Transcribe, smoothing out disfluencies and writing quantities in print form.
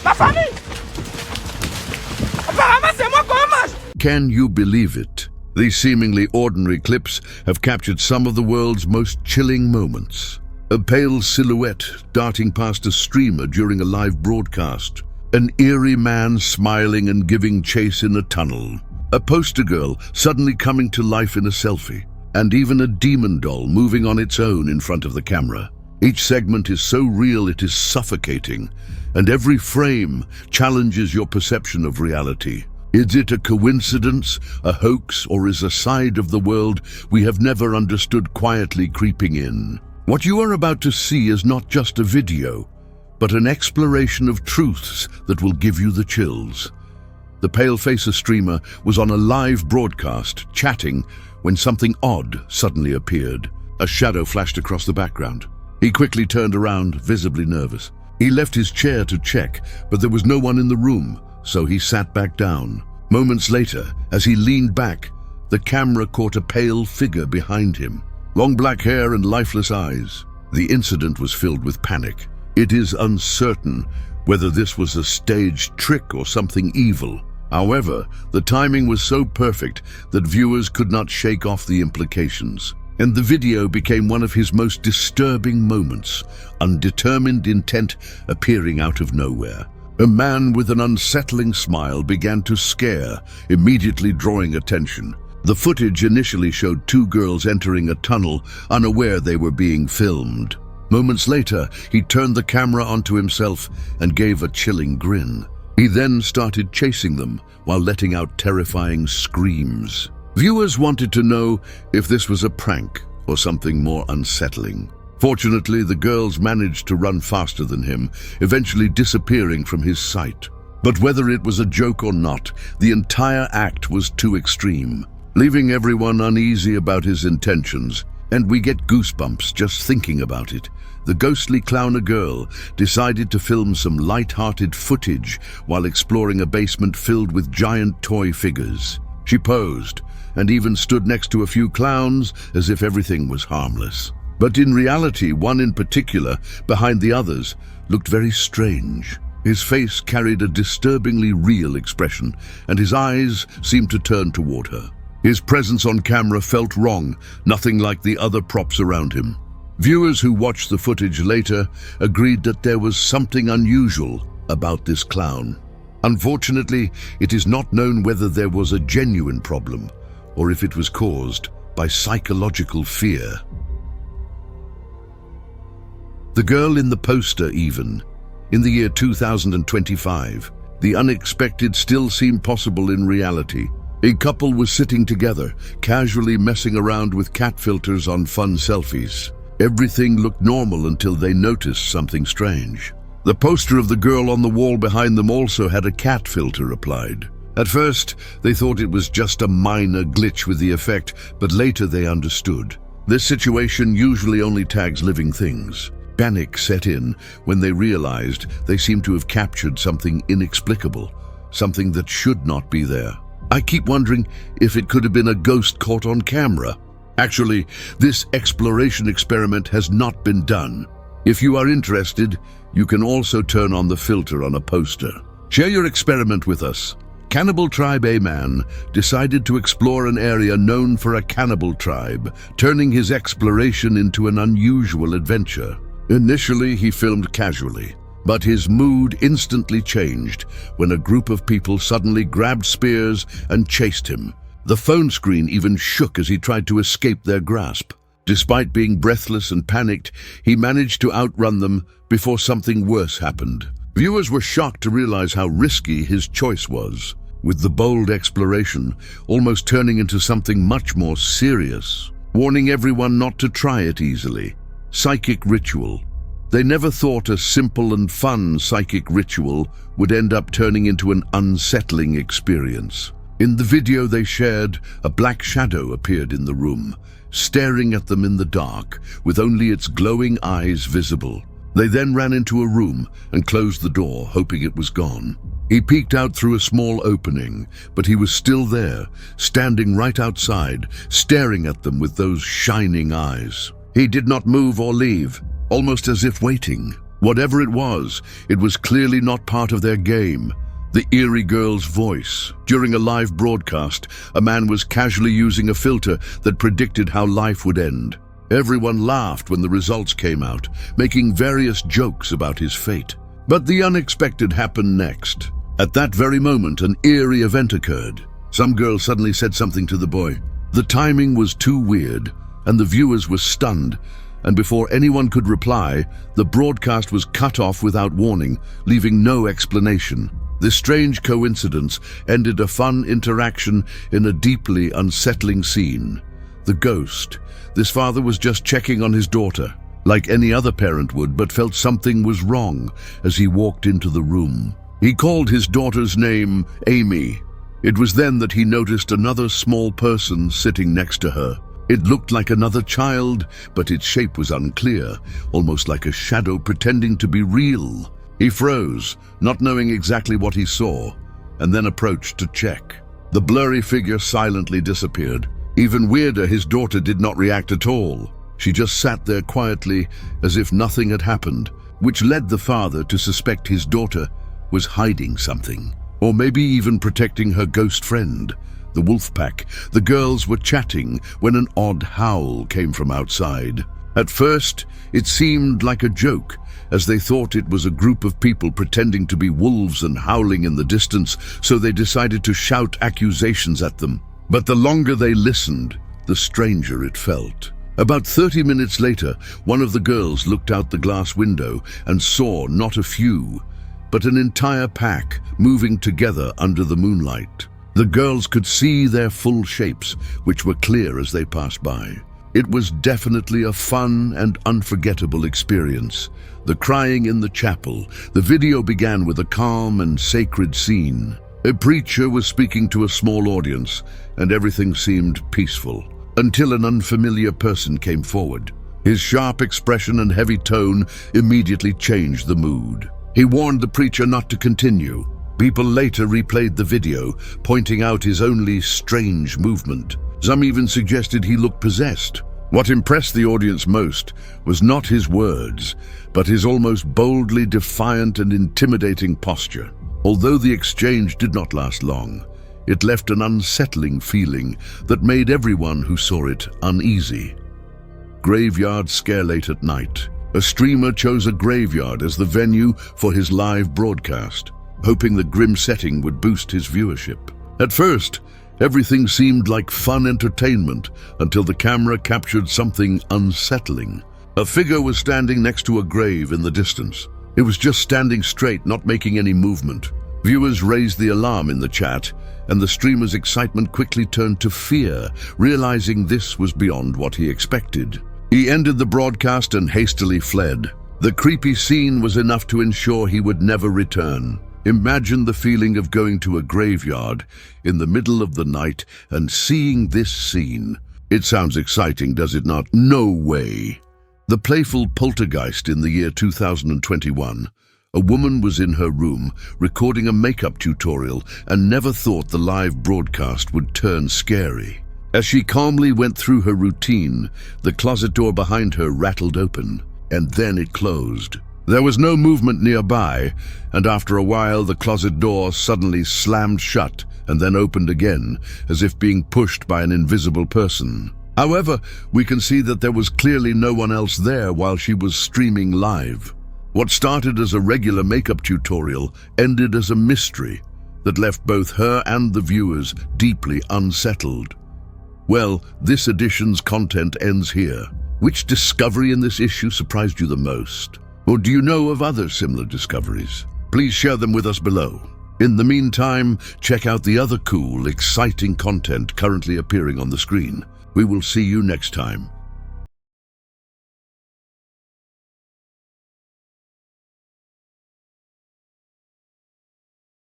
Ma famille! Apparemment, c'est moi qu'on mange! Can you believe it? These seemingly ordinary clips have captured some of the world's most chilling moments. A pale silhouette darting past a streamer during a live broadcast. An eerie man smiling and giving chase in a tunnel. A poster girl suddenly coming to life in a selfie. And even a demon doll moving on its own in front of the camera. Each segment is so real it is suffocating, and every frame challenges your perception of reality. Is it a coincidence, a hoax, or is a side of the world we have never understood quietly creeping in? What you are about to see is not just a video, but an exploration of truths that will give you the chills. The Palefacer streamer was on a live broadcast, chatting, when something odd suddenly appeared. A shadow flashed across the background. He quickly turned around, visibly nervous. He left his chair to check, but there was no one in the room, so he sat back down. Moments later, as he leaned back, the camera caught a pale figure behind him. Long black hair and lifeless eyes. The incident was filled with panic. It is uncertain whether this was a staged trick or something evil. However, the timing was so perfect that viewers could not shake off the implications. And the video became one of his most disturbing moments, undetermined intent appearing out of nowhere. A man with an unsettling smile began to scare, immediately drawing attention. The footage initially showed two girls entering a tunnel, unaware they were being filmed. Moments later, he turned the camera onto himself and gave a chilling grin. He then started chasing them while letting out terrifying screams. Viewers wanted to know if this was a prank or something more unsettling. Fortunately, the girls managed to run faster than him, eventually disappearing from his sight. But whether it was a joke or not, the entire act was too extreme, leaving everyone uneasy about his intentions. And we get goosebumps just thinking about it. The ghostly clowner girl decided to film some light-hearted footage while exploring a basement filled with giant toy figures. She posed and even stood next to a few clowns as if everything was harmless. But in reality, one in particular, behind the others, looked very strange. His face carried a disturbingly real expression, and his eyes seemed to turn toward her. His presence on camera felt wrong, nothing like the other props around him. Viewers who watched the footage later agreed that there was something unusual about this clown. Unfortunately, it is not known whether there was a genuine problem or if it was caused by psychological fear. The girl in the poster even. In the year 2025, the unexpected still seemed possible in reality. A couple was sitting together, casually messing around with cat filters on fun selfies. Everything looked normal until they noticed something strange. The poster of the girl on the wall behind them also had a cat filter applied. At first, they thought it was just a minor glitch with the effect, but later they understood. This situation usually only tags living things. Panic set in when they realized they seemed to have captured something inexplicable, something that should not be there. I keep wondering if it could have been a ghost caught on camera. Actually, this exploration experiment has not been done. If you are interested, you can also turn on the filter on a poster. Share your experiment with us. Cannibal Tribe A-Man decided to explore an area known for a cannibal tribe, turning his exploration into an unusual adventure. Initially, he filmed casually, but his mood instantly changed when a group of people suddenly grabbed spears and chased him. The phone screen even shook as he tried to escape their grasp. Despite being breathless and panicked, he managed to outrun them before something worse happened. Viewers were shocked to realize how risky his choice was, with the bold exploration almost turning into something much more serious, warning everyone not to try it easily. Psychic ritual. They never thought a simple and fun psychic ritual would end up turning into an unsettling experience. In the video they shared, a black shadow appeared in the room, staring at them in the dark, with only its glowing eyes visible. They then ran into a room and closed the door, hoping it was gone. He peeked out through a small opening, but he was still there, standing right outside, staring at them with those shining eyes. He did not move or leave, almost as if waiting. Whatever it was clearly not part of their game. The eerie girl's voice. During a live broadcast, a man was casually using a filter that predicted how life would end. Everyone laughed when the results came out, making various jokes about his fate. But the unexpected happened next. At that very moment, an eerie event occurred. Some girl suddenly said something to the boy. The timing was too weird, and the viewers were stunned, and before anyone could reply, the broadcast was cut off without warning, leaving no explanation. This strange coincidence ended a fun interaction in a deeply unsettling scene. The ghost. This father was just checking on his daughter, like any other parent would, but felt something was wrong as he walked into the room. He called his daughter's name Amy. It was then that he noticed another small person sitting next to her. It looked like another child, but its shape was unclear, almost like a shadow pretending to be real. He froze, not knowing exactly what he saw, and then approached to check. The blurry figure silently disappeared. Even weirder, his daughter did not react at all. She just sat there quietly, as if nothing had happened, which led the father to suspect his daughter was hiding something, or maybe even protecting her ghost friend, the wolf pack. The girls were chatting when an odd howl came from outside. At first, it seemed like a joke, as they thought it was a group of people pretending to be wolves and howling in the distance, so they decided to shout accusations at them. But the longer they listened, the stranger it felt. About 30 minutes later, one of the girls looked out the glass window and saw not a few, but an entire pack moving together under the moonlight. The girls could see their full shapes, which were clear as they passed by. It was definitely a fun and unforgettable experience. The crying in the chapel. The video began with a calm and sacred scene. A preacher was speaking to a small audience, and everything seemed peaceful, until an unfamiliar person came forward. His sharp expression and heavy tone immediately changed the mood. He warned the preacher not to continue. People later replayed the video, pointing out his only strange movement. Some even suggested he looked possessed. What impressed the audience most was not his words, but his almost boldly defiant and intimidating posture. Although the exchange did not last long, it left an unsettling feeling that made everyone who saw it uneasy. Graveyard scare late at night. A streamer chose a graveyard as the venue for his live broadcast, hoping the grim setting would boost his viewership. At first, everything seemed like fun entertainment until the camera captured something unsettling. A figure was standing next to a grave in the distance. It was just standing straight, not making any movement. Viewers raised the alarm in the chat, and the streamer's excitement quickly turned to fear, realizing this was beyond what he expected. He ended the broadcast and hastily fled. The creepy scene was enough to ensure he would never return. Imagine the feeling of going to a graveyard in the middle of the night and seeing this scene. It sounds exciting, does it not? No way. The playful poltergeist in the year 2021. A woman was in her room recording a makeup tutorial and never thought the live broadcast would turn scary. As she calmly went through her routine, the closet door behind her rattled open, and then it closed. There was no movement nearby, and after a while the closet door suddenly slammed shut and then opened again, as if being pushed by an invisible person. However, we can see that there was clearly no one else there while she was streaming live. What started as a regular makeup tutorial ended as a mystery that left both her and the viewers deeply unsettled. Well, this edition's content ends here. Which discovery in this issue surprised you the most? Or do you know of other similar discoveries? Please share them with us below. In the meantime, check out the other cool, exciting content currently appearing on the screen. We will see you next time.